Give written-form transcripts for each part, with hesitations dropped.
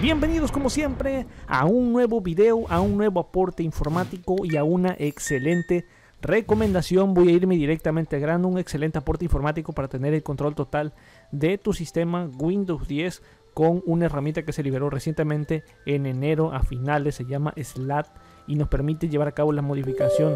Bienvenidos como siempre a un nuevo video, a un nuevo aporte informático y a una excelente recomendación. Voy a irme directamente al grano, un excelente aporte informático para tener el control total de tu sistema Windows 10 con una herramienta que se liberó recientemente en enero a finales, se llama SLAT y nos permite llevar a cabo la modificación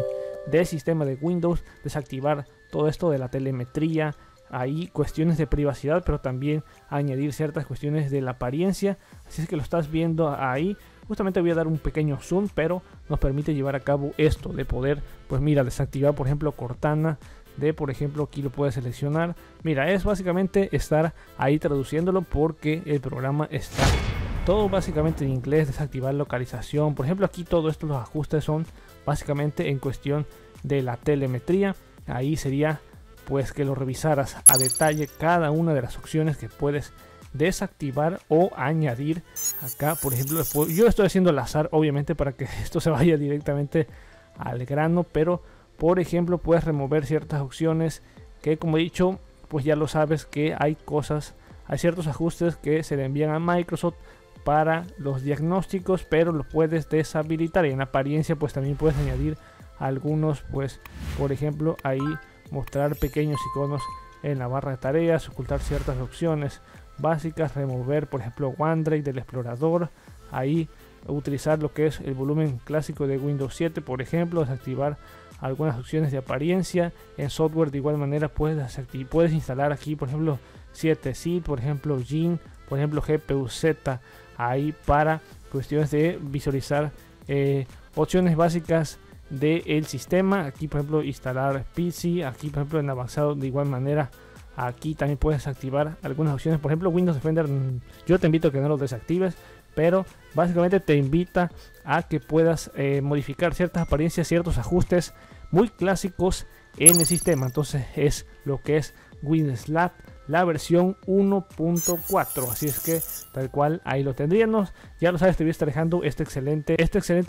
del sistema de Windows, desactivar todo esto de la telemetría, hay cuestiones de privacidad, pero también añadir ciertas cuestiones de la apariencia. Así es que lo estás viendo ahí. Justamente voy a dar un pequeño zoom, pero nos permite llevar a cabo esto de poder, pues mira, desactivar por ejemplo Cortana, de por ejemplo aquí lo puedes seleccionar. Mira, es básicamente estar ahí traduciéndolo porque el programa está todo básicamente en inglés. Desactivar localización, por ejemplo aquí todo esto, los ajustes son básicamente en cuestión de la telemetría. Ahí sería pues que lo revisaras a detalle cada una de las opciones que puedes desactivar o añadir acá. Por ejemplo, yo estoy haciendo al azar obviamente para que esto se vaya directamente al grano, pero por ejemplo puedes remover ciertas opciones que, como he dicho, pues ya lo sabes que hay ciertos ajustes que se le envían a Microsoft para los diagnósticos, pero lo puedes deshabilitar. Y en apariencia pues también puedes añadir algunos, pues por ejemplo ahí mostrar pequeños iconos en la barra de tareas, ocultar ciertas opciones básicas, remover por ejemplo OneDrive del explorador, ahí utilizar lo que es el volumen clásico de Windows 7 por ejemplo, desactivar algunas opciones de apariencia. En software de igual manera puedes instalar aquí por ejemplo 7zip, por ejemplo Gin, por ejemplo GPU-Z, ahí para cuestiones de visualizar opciones básicas del sistema. Aquí por ejemplo instalar PC, aquí por ejemplo en avanzado de igual manera aquí también puedes activar algunas opciones, por ejemplo Windows Defender. Yo te invito a que no lo desactives, pero básicamente te invita a que puedas modificar ciertas apariencias, ciertos ajustes muy clásicos en el sistema. Entonces es lo que es Windows SLAT, la versión 1.4. así es que tal cual ahí lo tendríamos. Ya lo sabes, te voy a estar dejando esta excelente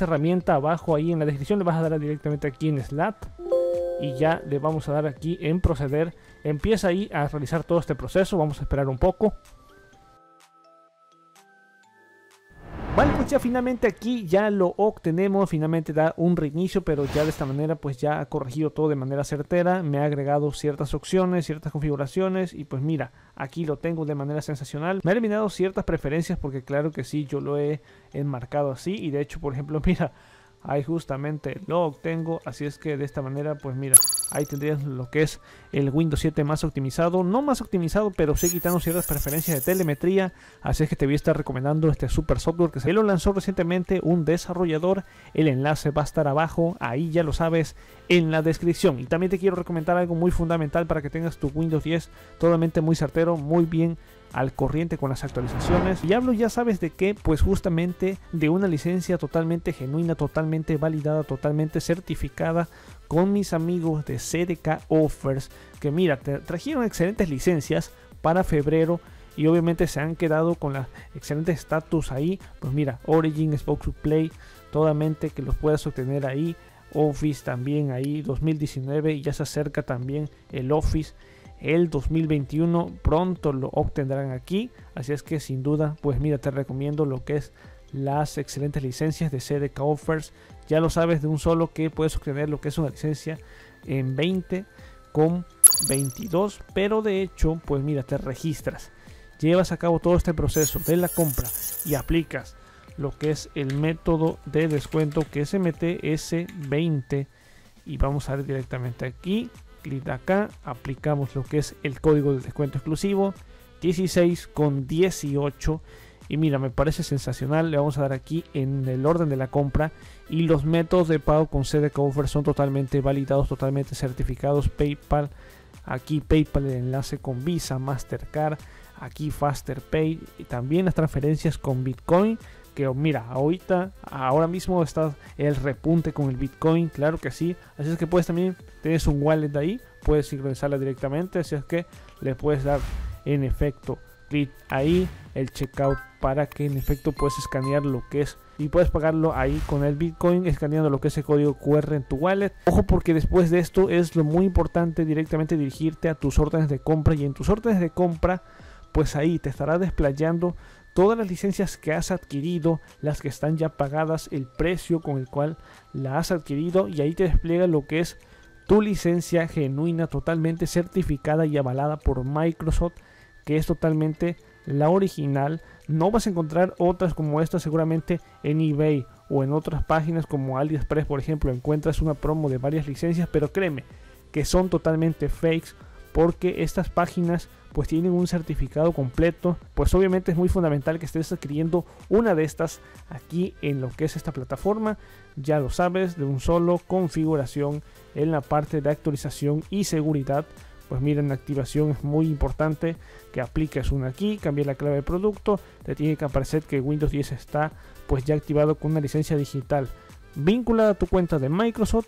herramienta abajo ahí en la descripción. Le vas a dar directamente aquí en SLAT y ya le vamos a dar aquí en proceder. Empieza ahí a realizar todo este proceso. Vamos a esperar un poco. Vale, pues ya finalmente aquí ya lo obtenemos, finalmente da un reinicio, pero ya de esta manera pues ya ha corregido todo de manera certera, me ha agregado ciertas opciones, ciertas configuraciones y pues mira, aquí lo tengo de manera sensacional. Me ha eliminado ciertas preferencias porque claro que sí, yo lo he enmarcado así y de hecho por ejemplo mira, ahí justamente lo obtengo, así es que de esta manera pues mira, ahí tendrías lo que es el Windows 7 más optimizado, no más optimizado, pero sí quitando ciertas preferencias de telemetría. Así es que te voy a estar recomendando este super software que se lo lanzó recientemente un desarrollador. El enlace va a estar abajo, ahí ya lo sabes, en la descripción. Y también te quiero recomendar algo muy fundamental para que tengas tu Windows 10 totalmente muy certero, muy bien al corriente con las actualizaciones. Y hablo, ya sabes de qué, pues justamente de una licencia totalmente genuina, totalmente validada, totalmente certificada con mis amigos de CDK Offers, que mira, te trajeron excelentes licencias para febrero y obviamente se han quedado con la excelente estatus ahí. Pues mira, Origin, Xbox Play, totalmente que los puedas obtener ahí. Office también ahí 2019 y ya se acerca también el Office el 2021, pronto lo obtendrán aquí. Así es que sin duda pues mira, te recomiendo lo que es las excelentes licencias de CDK Offers. Ya lo sabes de un solo que puedes obtener lo que es una licencia en 20 con 22, pero de hecho pues mira, te registras, llevas a cabo todo este proceso de la compra y aplicas lo que es el método de descuento que es MTS20 y vamos a ver directamente aquí, clic acá, aplicamos lo que es el código de descuento exclusivo 16,18 y mira, me parece sensacional. Le vamos a dar aquí en el orden de la compra y los métodos de pago con CDK Offers son totalmente validados, totalmente certificados. PayPal, aquí PayPal, el enlace con Visa, Mastercard, aquí Faster Pay y también las transferencias con Bitcoin, que mira, ahora mismo está el repunte con el Bitcoin, claro que sí. Así es que puedes también, tienes un wallet ahí, puedes ingresarla directamente, así es que le puedes dar en efecto clic ahí, el checkout, para que en efecto puedes escanear lo que es y puedes pagarlo ahí con el Bitcoin escaneando lo que es el código QR en tu wallet. Ojo, porque después de esto es lo muy importante directamente dirigirte a tus órdenes de compra y en tus órdenes de compra pues ahí te estará desplayando todas las licencias que has adquirido, las que están ya pagadas, el precio con el cual la has adquirido, y ahí te despliega lo que es tu licencia genuina, totalmente certificada y avalada por Microsoft, que es totalmente la original. No vas a encontrar otras como esta seguramente en eBay o en otras páginas como AliExpress, por ejemplo. Encuentras una promo de varias licencias, pero créeme que son totalmente fakes, porque estas páginas pues tienen un certificado completo. Pues obviamente es muy fundamental que estés adquiriendo una de estas aquí en lo que es esta plataforma. Ya lo sabes, de un solo configuración en la parte de actualización y seguridad. Pues miren, la activación es muy importante que apliques una aquí, cambiar la clave de producto, te tiene que aparecer que Windows 10 está pues ya activado con una licencia digital vinculada a tu cuenta de Microsoft.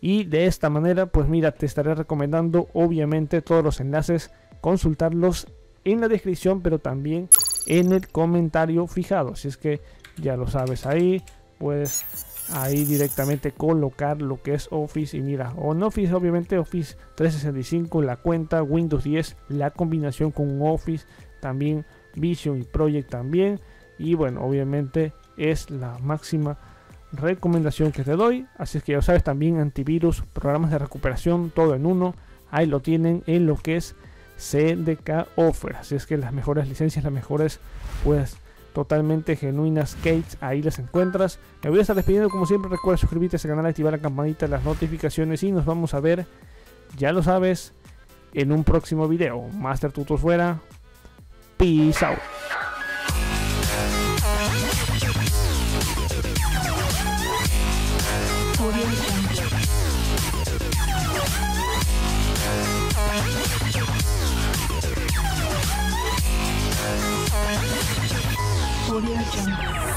Y de esta manera pues mira, te estaré recomendando obviamente todos los enlaces, consultarlos en la descripción, pero también en el comentario fijado. Si es que ya lo sabes, ahí puedes ahí directamente colocar lo que es Office. Y mira, en Office obviamente Office 365, la cuenta, Windows 10, la combinación con Office, también Vision y Project también. Y bueno, obviamente es la máxima recomendación que te doy. Así es que ya sabes, también antivirus, programas de recuperación, todo en uno. Ahí lo tienen en lo que es CDK Offer. Así es que las mejores licencias, las mejores pues totalmente genuinas keys, ahí las encuentras. Me voy a estar despidiendo como siempre. Recuerda suscribirte a este canal, activar la campanita de las notificaciones y nos vamos a ver, ya lo sabes, en un próximo video. Master Tutos fuera. Peace out. Audio Jungle.